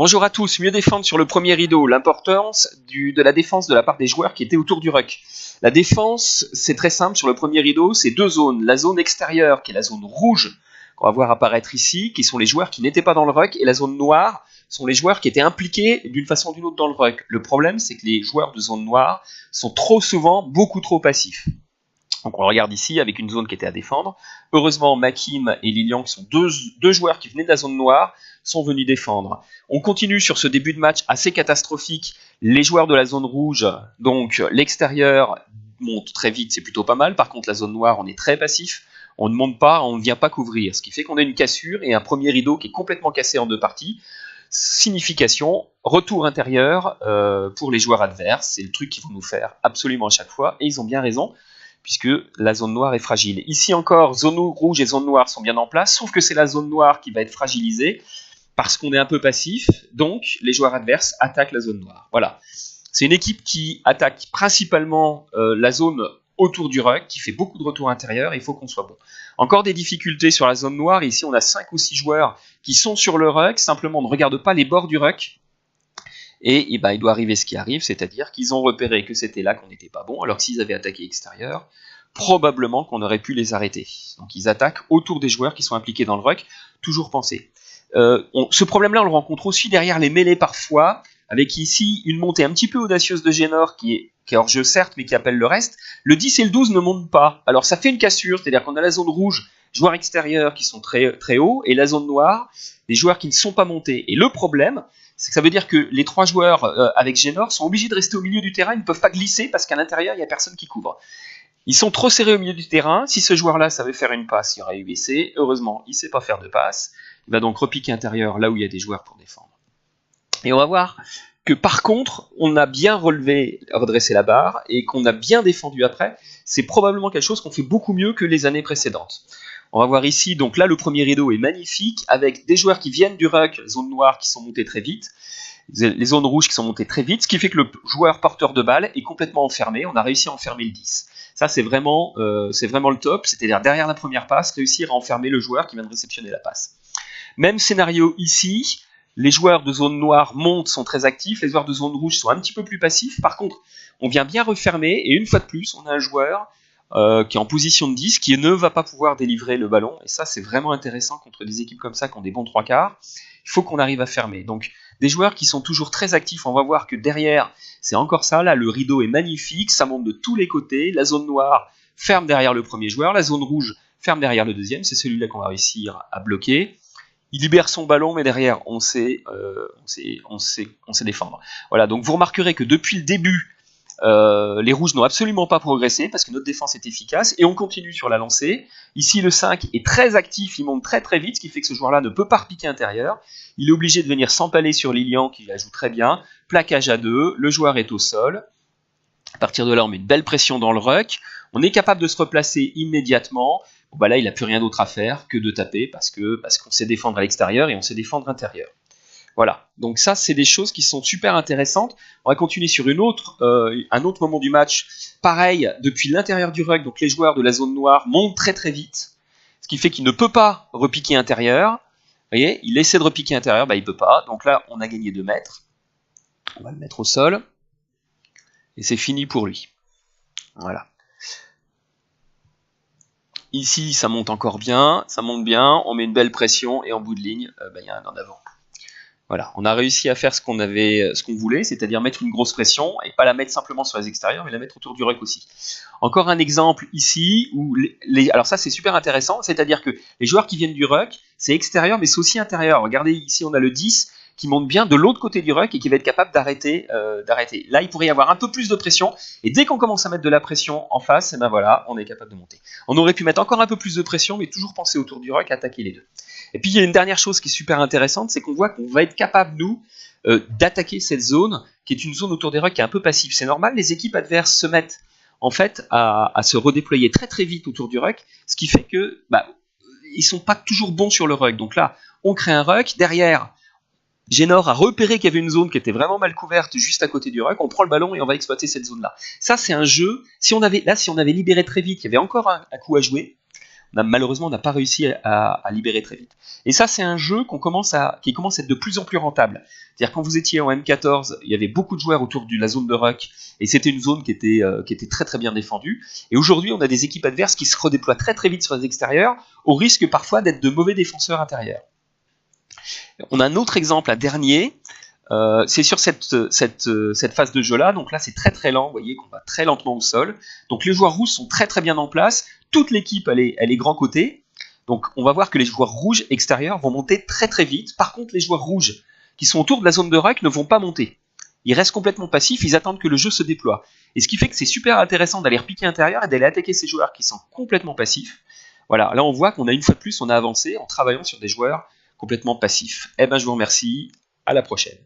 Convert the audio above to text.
Bonjour à tous, mieux défendre sur le premier rideau, l'importance de la défense de la part des joueurs qui étaient autour du ruck. La défense, c'est très simple, sur le premier rideau, c'est deux zones. La zone extérieure, qui est la zone rouge, qu'on va voir apparaître ici, qui sont les joueurs qui n'étaient pas dans le ruck, et la zone noire sont les joueurs qui étaient impliqués d'une façon ou d'une autre dans le ruck. Le problème, c'est que les joueurs de zone noire sont trop souvent beaucoup trop passifs. Donc on regarde ici avec une zone qui était à défendre. Heureusement, Makim et Lilian, qui sont deux joueurs qui venaient de la zone noire, sont venus défendre. On continue sur ce début de match assez catastrophique. Les joueurs de la zone rouge, donc l'extérieur, montent très vite, c'est plutôt pas mal. Par contre, la zone noire, on est très passif. On ne monte pas, on ne vient pas couvrir. Ce qui fait qu'on a une cassure et un premier rideau qui est complètement cassé en deux parties. Signification, retour intérieur pour les joueurs adverses. C'est le truc qu'ils vont nous faire absolument à chaque fois. Et ils ont bien raison, puisque la zone noire est fragile. Ici encore, zone rouge et zone noire sont bien en place, sauf que c'est la zone noire qui va être fragilisée, parce qu'on est un peu passif, donc les joueurs adverses attaquent la zone noire. Voilà. C'est une équipe qui attaque principalement la zone autour du ruck, qui fait beaucoup de retours intérieurs, et il faut qu'on soit bon. Encore des difficultés sur la zone noire, ici on a 5 ou 6 joueurs qui sont sur le ruck, simplement on ne regarde pas les bords du ruck, et il doit arriver ce qui arrive, c'est-à-dire qu'ils ont repéré que c'était là qu'on n'était pas bon, alors que s'ils avaient attaqué extérieur, probablement qu'on aurait pu les arrêter. Donc ils attaquent autour des joueurs qui sont impliqués dans le ruck, toujours penser. Ce problème-là, on le rencontre aussi derrière les mêlées parfois, avec ici une montée un petit peu audacieuse de Génor, qui est hors jeu certes, mais qui appelle le reste. Le 10 et le 12 ne montent pas, alors ça fait une cassure, c'est-à-dire qu'on a la zone rouge, joueurs extérieurs qui sont très, très hauts, et la zone noire, des joueurs qui ne sont pas montés. Et le problème, c'est que ça veut dire que les 3 joueurs avec Génor sont obligés de rester au milieu du terrain, ils ne peuvent pas glisser parce qu'à l'intérieur, il n'y a personne qui couvre. Ils sont trop serrés au milieu du terrain. Si ce joueur-là savait faire une passe, il y aurait eu essai. Heureusement, il ne sait pas faire de passe. Il va donc repiquer intérieur là où il y a des joueurs pour défendre. Et on va voir que par contre, on a bien redressé la barre et qu'on a bien défendu après. C'est probablement quelque chose qu'on fait beaucoup mieux que les années précédentes. On va voir ici, donc là le premier rideau est magnifique, avec des joueurs qui viennent du ruck, zone noire qui sont montés très vite, les zones rouges qui sont montées très vite, ce qui fait que le joueur porteur de balle est complètement enfermé, on a réussi à enfermer le 10. Ça c'est vraiment le top, c'est-à-dire derrière la première passe, réussir à enfermer le joueur qui vient de réceptionner la passe. Même scénario ici, les joueurs de zone noire montent, sont très actifs, les joueurs de zone rouge sont un petit peu plus passifs, par contre on vient bien refermer, et une fois de plus, on a un joueur qui est en position de 10, qui ne va pas pouvoir délivrer le ballon, et ça c'est vraiment intéressant contre des équipes comme ça qui ont des bons 3/4, il faut qu'on arrive à fermer. Donc des joueurs qui sont toujours très actifs, on va voir que derrière c'est encore ça, là le rideau est magnifique, ça monte de tous les côtés, la zone noire ferme derrière le premier joueur, la zone rouge ferme derrière le deuxième, c'est celui-là qu'on va réussir à bloquer. Il libère son ballon, mais derrière on sait défendre. Voilà, donc vous remarquerez que depuis le début, les rouges n'ont absolument pas progressé parce que notre défense est efficace et on continue sur la lancée. Ici le 5 est très actif, il monte très très vite, ce qui fait que ce joueur-là ne peut pas repiquer intérieur. Il est obligé de venir s'empaler sur Lilian qui la joue très bien. Plaquage à 2, le joueur est au sol. À partir de là on met une belle pression dans le ruck. On est capable de se replacer immédiatement. Bon, là il n'a plus rien d'autre à faire que de taper parce qu'on sait défendre à l'extérieur et on sait défendre intérieur. Voilà, donc ça c'est des choses qui sont super intéressantes. On va continuer sur un autre moment du match. Pareil, depuis l'intérieur du ruck, donc les joueurs de la zone noire montent très très vite, ce qui fait qu'il ne peut pas repiquer intérieur. Vous voyez, il essaie de repiquer intérieur, il ne peut pas. Donc là, on a gagné 2 mètres. On va le mettre au sol. Et c'est fini pour lui. Voilà. Ici, ça monte encore bien, ça monte bien, on met une belle pression, et en bout de ligne, il y a un en avant. Voilà, on a réussi à faire ce qu'on voulait, c'est-à-dire mettre une grosse pression, et pas la mettre simplement sur les extérieurs, mais la mettre autour du ruck aussi. Encore un exemple ici, où alors ça c'est super intéressant, c'est-à-dire que les joueurs qui viennent du ruck, c'est extérieur, mais c'est aussi intérieur. Regardez, ici on a le 10, qui monte bien de l'autre côté du ruck, et qui va être capable d'arrêter. Là, il pourrait y avoir un peu plus de pression, et dès qu'on commence à mettre de la pression en face, voilà, on est capable de monter. On aurait pu mettre encore un peu plus de pression, mais toujours penser autour du ruck, attaquer les deux. Et puis il y a une dernière chose qui est super intéressante, c'est qu'on voit qu'on va être capable, nous, d'attaquer cette zone, qui est une zone autour des rucks qui est un peu passive. C'est normal, les équipes adverses se mettent en fait à se redéployer très très vite autour du ruck, ce qui fait que ils sont pas toujours bons sur le ruck. Donc là, on crée un ruck, derrière, Génor a repéré qu'il y avait une zone qui était vraiment mal couverte juste à côté du ruck, on prend le ballon et on va exploiter cette zone-là. Ça c'est un jeu, si on avait libéré très vite, il y avait encore un coup à jouer. malheureusement, on n'a pas réussi à libérer très vite. Et ça, c'est un jeu qui commence à être de plus en plus rentable. C'est-à-dire, quand vous étiez en M14, il y avait beaucoup de joueurs autour de la zone de ruck, et c'était une zone qui était très très bien défendue. Et aujourd'hui, on a des équipes adverses qui se redéploient très très vite sur les extérieurs, au risque parfois d'être de mauvais défenseurs intérieurs. On a un autre exemple, un dernier. C'est sur cette phase de jeu là, donc là c'est très très lent, vous voyez qu'on va très lentement au sol, donc les joueurs rouges sont très très bien en place, toute l'équipe elle est grand côté, donc on va voir que les joueurs rouges extérieurs vont monter très très vite, par contre les joueurs rouges qui sont autour de la zone de ruck ne vont pas monter, ils restent complètement passifs, ils attendent que le jeu se déploie, et ce qui fait que c'est super intéressant d'aller repiquer intérieur et d'aller attaquer ces joueurs qui sont complètement passifs. Voilà, là on voit qu'on a une fois de plus, on a avancé en travaillant sur des joueurs complètement passifs. Eh ben je vous remercie, à la prochaine.